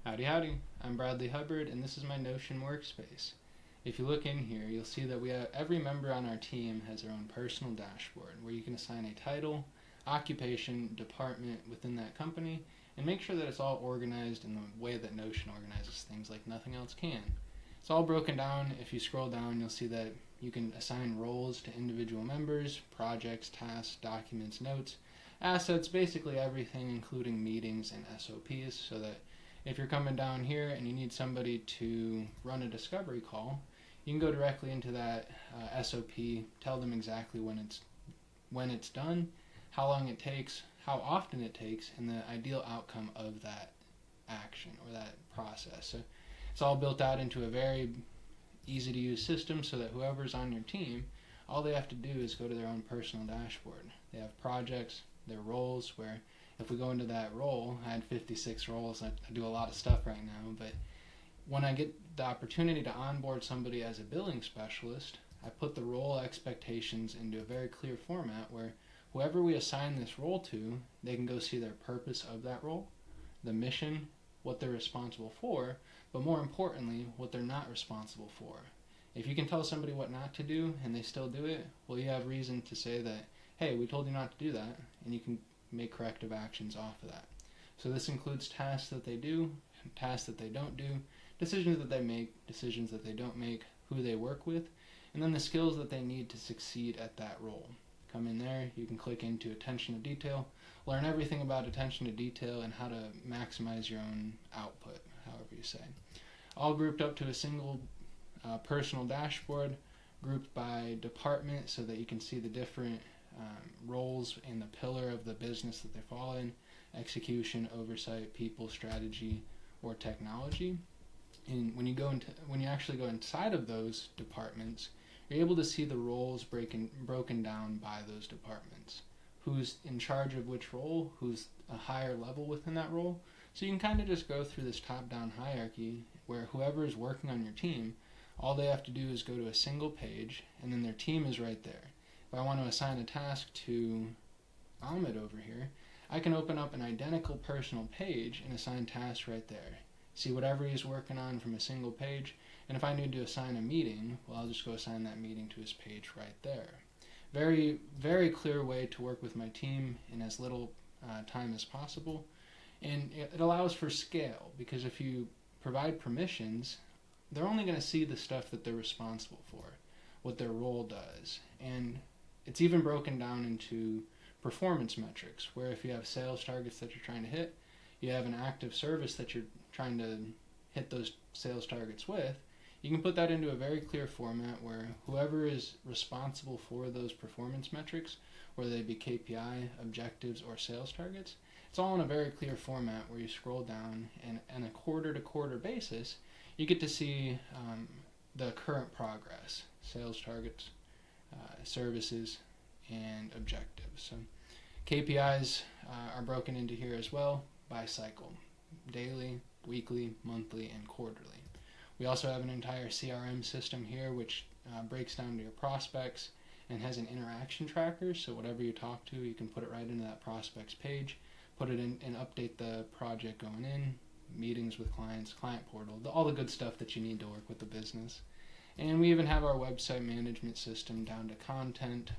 Howdy howdy, I'm Bradley Hubbard and this is my Notion Workspace. If you look in here, you'll see that every member on our team has their own personal dashboard where you can assign a title, occupation, department within that company, and make sure that it's all organized in the way that Notion organizes things like nothing else can. It's all broken down. If you scroll down, you'll see that you can assign roles to individual members, projects, tasks, documents, notes, assets, basically everything including meetings and SOPs, so that if you're coming down here and you need somebody to run a discovery call, you can go directly into that SOP, tell them exactly when it's done, how long it takes, how often it takes, and the ideal outcome of that action or that process. So it's all built out into a very easy to use system so that whoever's on your team, all they have to do is go to their own personal dashboard. They have projects, their roles, where if we go into that role, I had 56 roles. I do a lot of stuff right now, but when I get the opportunity to onboard somebody as a billing specialist, I put the role expectations into a very clear format where whoever we assign this role to, they can go see their purpose of that role, the mission, what they're responsible for, but more importantly, what they're not responsible for. If you can tell somebody what not to do and they still do it, well, you have reason to say that, hey, we told you not to do that, and you can make corrective actions off of that. So this includes tasks that they do, tasks that they don't do, decisions that they make, decisions that they don't make, who they work with, and then the skills that they need to succeed at that role. Come in there, you can click into attention to detail, learn everything about attention to detail and how to maximize your own output, however you say. All grouped up to a single personal dashboard, grouped by department so that you can see the different roles in the pillar of the business that they fall in: execution, oversight, people, strategy, or technology. And when you actually go inside of those departments, you're able to see the roles broken down by those departments. Who's in charge of which role, who's a higher level within that role. So you can kind of just go through this top-down hierarchy where whoever is working on your team, all they have to do is go to a single page and then their team is right there. If I want to assign a task to Ahmed over here, I can open up an identical personal page and assign tasks right there. See whatever he's working on from a single page, and if I need to assign a meeting, well, I'll just go assign that meeting to his page right there. Very, very clear way to work with my team in as little time as possible, and it allows for scale, because if you provide permissions, they're only going to see the stuff that they're responsible for, what their role does, and it's even broken down into performance metrics, where if you have sales targets that you're trying to hit, you have an active service that you're trying to hit those sales targets with, you can put that into a very clear format where whoever is responsible for those performance metrics, whether they be KPI, objectives, or sales targets, it's all in a very clear format where you scroll down and on a quarter-to-quarter basis, you get to see the current progress, sales targets, services, and objectives. So KPIs are broken into here as well by cycle: daily, weekly, monthly, and quarterly. We also have an entire CRM system here which breaks down to your prospects and has an interaction tracker, so whatever you talk to, you can put it right into that prospects page, put it in and update the project going in, meetings with clients, client portal, all the good stuff that you need to work with the business. And we even have our website management system down to content,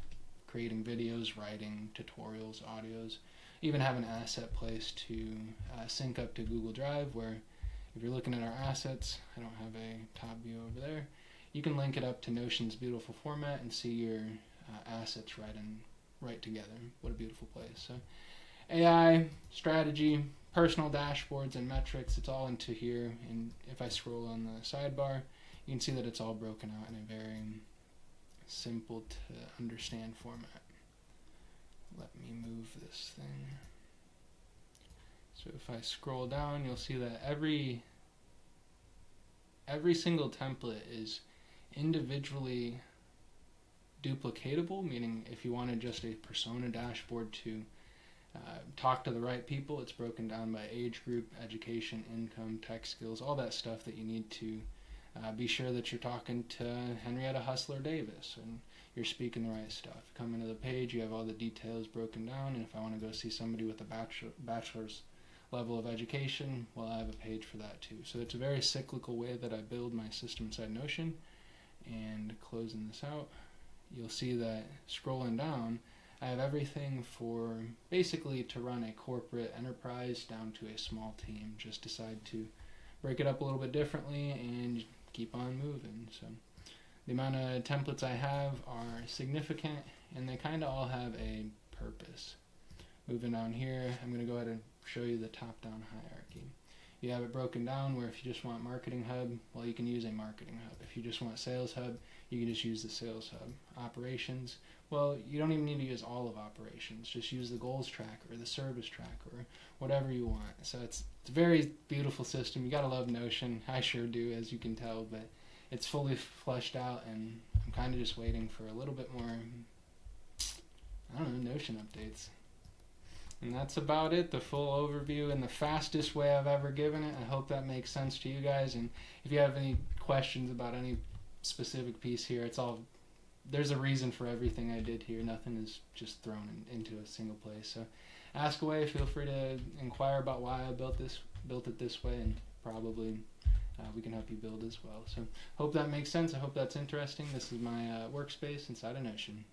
creating videos, writing, tutorials, audios. Even have an asset place to sync up to Google Drive, where if you're looking at our assets, I don't have a top view over there, you can link it up to Notion's beautiful format and see your assets right together. What a beautiful place. So AI, strategy, personal dashboards, and metrics, it's all into here. And if I scroll on the sidebar, you can see that it's all broken out in a very simple to understand format. Let me move this thing. So if I scroll down, you'll see that every single template is individually duplicatable, meaning if you wanted just a persona dashboard to talk to the right people, it's broken down by age group, education, income, tech skills, all that stuff that you need to be sure that you're talking to Henrietta Hustler Davis and you're speaking the right stuff. Come into the page, you have all the details broken down, and if I want to go see somebody with a bachelor's level of education, well, I have a page for that too. So it's a very cyclical way that I build my system inside Notion. And closing this out, you'll see that scrolling down, I have everything for basically to run a corporate enterprise down to a small team. Just decide to break it up a little bit differently and keep on moving. So the amount of templates I have are significant, and they kind of all have a purpose. Moving down here, I'm going to go ahead and show you the top-down hierarchy. You have it broken down where if you just want Marketing Hub, well, you can use a Marketing Hub. If you just want Sales Hub, you can just use the Sales Hub. Operations, well, you don't even need to use all of operations. Just use the goals tracker or the service tracker or whatever you want. So it's a very beautiful system. You gotta love Notion. I sure do, as you can tell, but it's fully fleshed out, and I'm kind of just waiting for a little bit more, I don't know, Notion updates. And that's about it, the full overview in the fastest way I've ever given it. I hope that makes sense to you guys. And if you have any questions about any specific piece here, there's a reason for everything I did here. Nothing is just thrown into a single place. So ask away. Feel free to inquire about why I built it this way, and probably we can help you build as well. So hope that makes sense. I hope that's interesting. This is my workspace inside of Notion.